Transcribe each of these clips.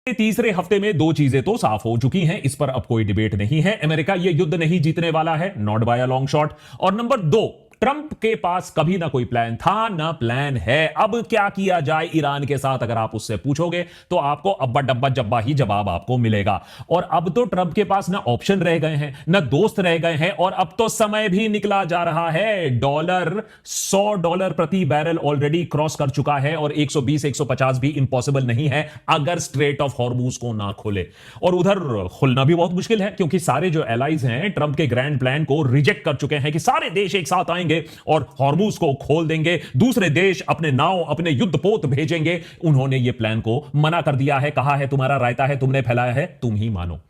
तीसरे हफ्ते में दो चीजें तो साफ हो चुकी हैं, इस पर अब कोई डिबेट नहीं है। अमेरिका यह युद्ध नहीं जीतने वाला है, not by a long shot. और नंबर दो, ट्रंप के पास कभी ना कोई प्लान था ना प्लान है। अब क्या किया जाए ईरान के साथ, अगर आप उससे पूछोगे तो आपको अब्बा डब्बा जब्बा ही जवाब आपको मिलेगा। और अब तो ट्रंप के पास ना ऑप्शन रह गए हैं ना दोस्त रह गए हैं, और अब तो समय भी निकला जा रहा है। डॉलर $100 प्रति बैरल ऑलरेडी क्रॉस कर चुका है, और 120 150 भी इंपॉसिबल नहीं है अगर स्ट्रेट ऑफ हॉर्मूज को ना खोले। और उधर खुलना भी बहुत मुश्किल है, क्योंकि सारे जो एलाइज हैं ट्रंप के ग्रैंड प्लान को रिजेक्ट कर चुके हैं कि सारे देश एक साथ आएंगे और हॉर्मूज को खोल देंगे, दूसरे देश अपने नाव अपने युद्धपोत भेजेंगे। उन्होंने यह प्लान को मना कर दिया है, कहा है तुम्हारा रायता है, तुमने फैलाया है, तुम ही मानो।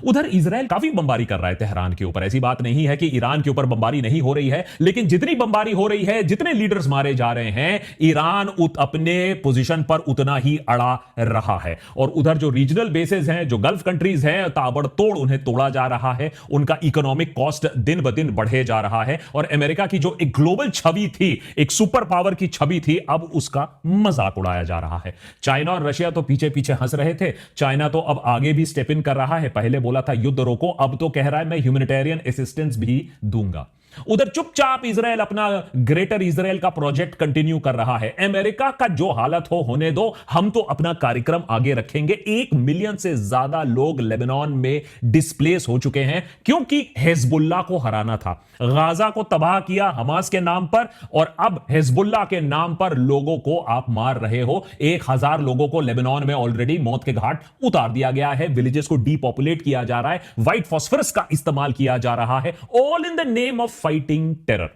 उधर इजराइल काफी बमबारी कर रहा है तेहरान के ऊपर। ऐसी बात नहीं है कि ईरान के ऊपर बमबारी नहीं हो रही है, लेकिन जितनी बमबारी हो रही है, जितने लीडर्स मारे जा रहे हैं, ईरान अपने पोजीशन पर उतना ही अड़ा रहा है। और उधर जो रीजनल बेसेस हैं, जो गल्फ कंट्रीज हैं, ताबड़तोड़ उन्हें तोड़ा जा रहा है। उनका इकोनॉमिक कॉस्ट दिन ब दिन बढ़े जा रहा है। और अमेरिका की जो एक ग्लोबल छवि थी, एक सुपर पावर की छवि थी, अब उसका मजाक उड़ाया जा रहा है। चाइना और रशिया तो पीछे पीछे हंस रहे थे। चाइना तो अब आगे भी स्टेप इन कर रहा है। पहले बोला था युद्ध रोको, अब तो कह रहा है मैं ह्यूमैनिटेरियन असिस्टेंस भी दूंगा। उधर चुपचाप इजराइल अपना ग्रेटर इजराइल का प्रोजेक्ट कंटिन्यू कर रहा है। अमेरिका का जो हालत हो होने दो, हम तो अपना कार्यक्रम आगे रखेंगे। 1 मिलियन से ज्यादा लोग लेबनान में डिस्प्लेस हो चुके हैं, क्योंकि हिजबुल्लाह को हराना था। गाजा को तबाह किया हमास के नाम पर, और अब हिजबुल्लाह के नाम पर लोगों को आप मार रहे हो। 1000 लोगों को लेबनान में ऑलरेडी मौत के घाट उतार दिया गया है। विलेजेस को डीपॉपुलेट किया जा रहा है, व्हाइट फॉस्फरस का इस्तेमाल किया जा रहा है, all in the name of fighting terror.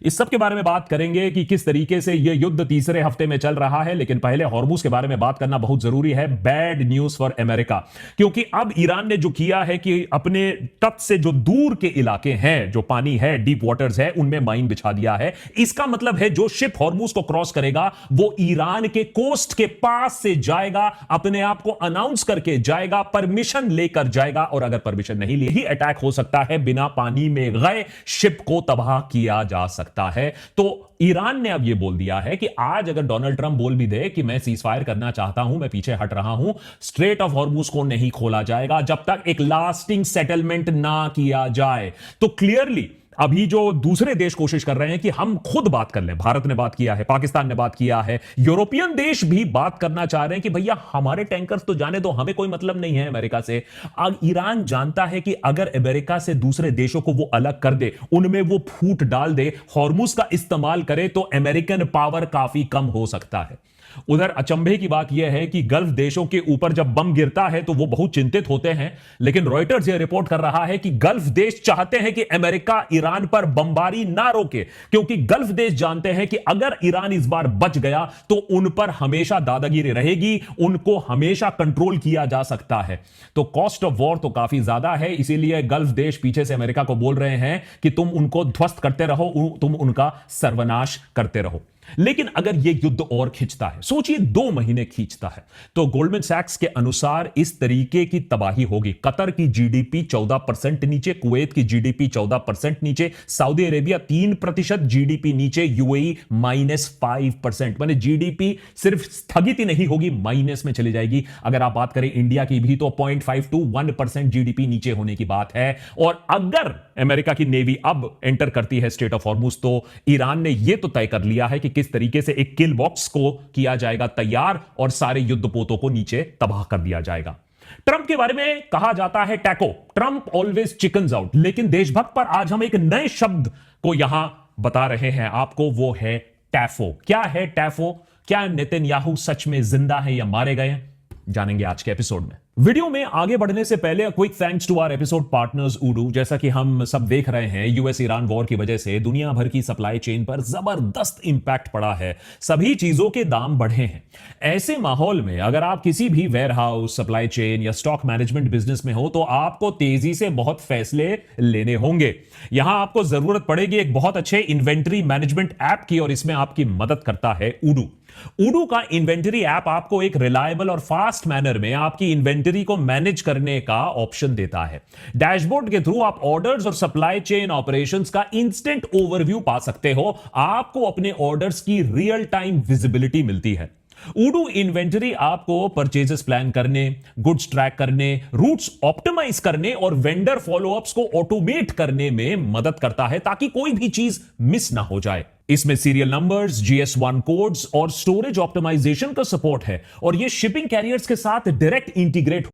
इस सब के बारे में बात करेंगे कि किस तरीके से यह युद्ध तीसरे हफ्ते में चल रहा है। लेकिन पहले हॉर्मूज के बारे में बात करना बहुत जरूरी है। बैड न्यूज फॉर अमेरिका, क्योंकि अब ईरान ने जो किया है कि अपने तट से जो दूर के इलाके हैं, जो पानी है, डीप वाटर्स है, उनमें माइन बिछा दिया है। इसका मतलब है जो शिप हॉर्मूज को क्रॉस करेगा वो ईरान के कोस्ट के पास से जाएगा, अपने आप को अनाउंस करके जाएगा, परमिशन लेकर जाएगा। और अगर परमिशन नहीं ली, ही अटैक हो सकता है, बिना पानी में गए शिप को तबाह किया जा सकता है। तो ईरान ने अब यह बोल दिया है कि आज अगर डोनाल्ड ट्रंप बोल भी दे कि मैं सीज फायर करना चाहता हूं, मैं पीछे हट रहा हूं, स्ट्रेट ऑफ हॉर्मूज को नहीं खोला जाएगा जब तक एक लास्टिंग सेटलमेंट ना किया जाए। तो क्लियरली अभी जो दूसरे देश कोशिश कर रहे हैं कि हम खुद बात कर लें, भारत ने बात किया है, पाकिस्तान ने बात किया है, यूरोपियन देश भी बात करना चाह रहे हैं कि भैया हमारे टैंकर्स तो जाने दो, हमें कोई मतलब नहीं है अमेरिका से। अब ईरान जानता है कि अगर अमेरिका से दूसरे देशों को वो अलग कर दे, उनमें वो फूट डाल दे, हॉर्मूज का इस्तेमाल करे, तो अमेरिकन पावर काफी कम हो सकता है। उधर अचंभे की बात यह है कि गल्फ देशों के ऊपर जब बम गिरता है तो वो बहुत चिंतित होते हैं, लेकिन रॉयटर्स यह रिपोर्ट कर रहा है कि गल्फ देश चाहते हैं कि अमेरिका ईरान पर बमबारी ना रोके, क्योंकि गल्फ देश जानते हैं कि अगर ईरान इस बार बच गया तो उन पर हमेशा दादागिरी रहेगी, उनको हमेशा कंट्रोल किया जा सकता है। तो कॉस्ट ऑफ वॉर तो काफी ज्यादा है, इसीलिए गल्फ देश पीछे से अमेरिका को बोल रहे हैं कि तुम उनको ध्वस्त करते रहो, तुम उनका सर्वनाश करते रहो। लेकिन अगर यह युद्ध और खिंचता है, सोचिए 2 महीने खींचता है, तो गोल्डमैन सैक्स के अनुसार इस तरीके की तबाही होगी। कतर की जीडीपी 14% नीचे, कुवैत की जीडीपी 14% नीचे, सऊदी अरेबिया 3% जीडीपी नीचे, यूएई -5%। माने जीडीपी सिर्फ स्थगित ही नहीं होगी, माइनस में चली जाएगी। अगर आप बात करें इंडिया की भी तो 0.5 to 1% जीडीपी नीचे होने की बात है। और अगर अमेरिका की नेवी अब एंटर करती है स्ट्रेट ऑफ हॉर्मूज, तो ईरान ने यह तो तय कर लिया है कि किस तरीके से एक किल बॉक्स को किया जाएगा तैयार, और सारे युद्धपोतों को नीचे तबाह कर दिया जाएगा। ट्रंप के बारे में कहा जाता है taco, Trump always chickens out. लेकिन देशभक्त पर आज हम एक नए शब्द को यहां बता रहे हैं आपको, वो है टैफो। क्या है टैफो? क्या नेतन्याहू सच में जिंदा है या मारे गए हैं? जानेंगे आज के एपिसोड में। वीडियो में आगे बढ़ने से पहले quick thanks to our episode partners उडू। जैसा कि हम सब देख रहे हैं, यूएस ईरान वॉर की वजह से दुनिया भर की सप्लाई चेन पर जबरदस्त इंपैक्ट पड़ा है, सभी चीजों के दाम बढ़े हैं। ऐसे माहौल में अगर आप किसी भी वेयर हाउस, सप्लाई चेन या स्टॉक मैनेजमेंट बिजनेस में हो, तो आपको तेजी से बहुत फैसले लेने होंगे। यहां आपको जरूरत पड़ेगी एक बहुत अच्छे इन्वेंटरी मैनेजमेंट ऐप की, और इसमें आपकी मदद करता है उडू। उडू का इन्वेंटरी ऐप आपको एक रिलायबल और फास्ट मैनर में आपकी इन्वेंटरी को मैनेज करने का ऑप्शन देता है। डैशबोर्ड के थ्रू आप ऑर्डर्स और सप्लाई चेन ऑपरेशंस का इंस्टेंट ओवरव्यू पा सकते हो। आपको अपने ऑर्डर्स की रियल टाइम विजिबिलिटी मिलती है। उडू इन्वेंटरी आपको परचेजेस प्लान करने, गुड्स ट्रैक करने, रूट्स ऑप्टिमाइज करने और वेंडर फॉलोअप्स को ऑटोमेट करने में मदद करता है ताकि कोई भी चीज मिस ना हो जाए। इसमें सीरियल नंबर्स, GS1 कोड्स और स्टोरेज ऑप्टिमाइजेशन का सपोर्ट है और यह शिपिंग कैरियर्स के साथ डायरेक्ट इंटीग्रेट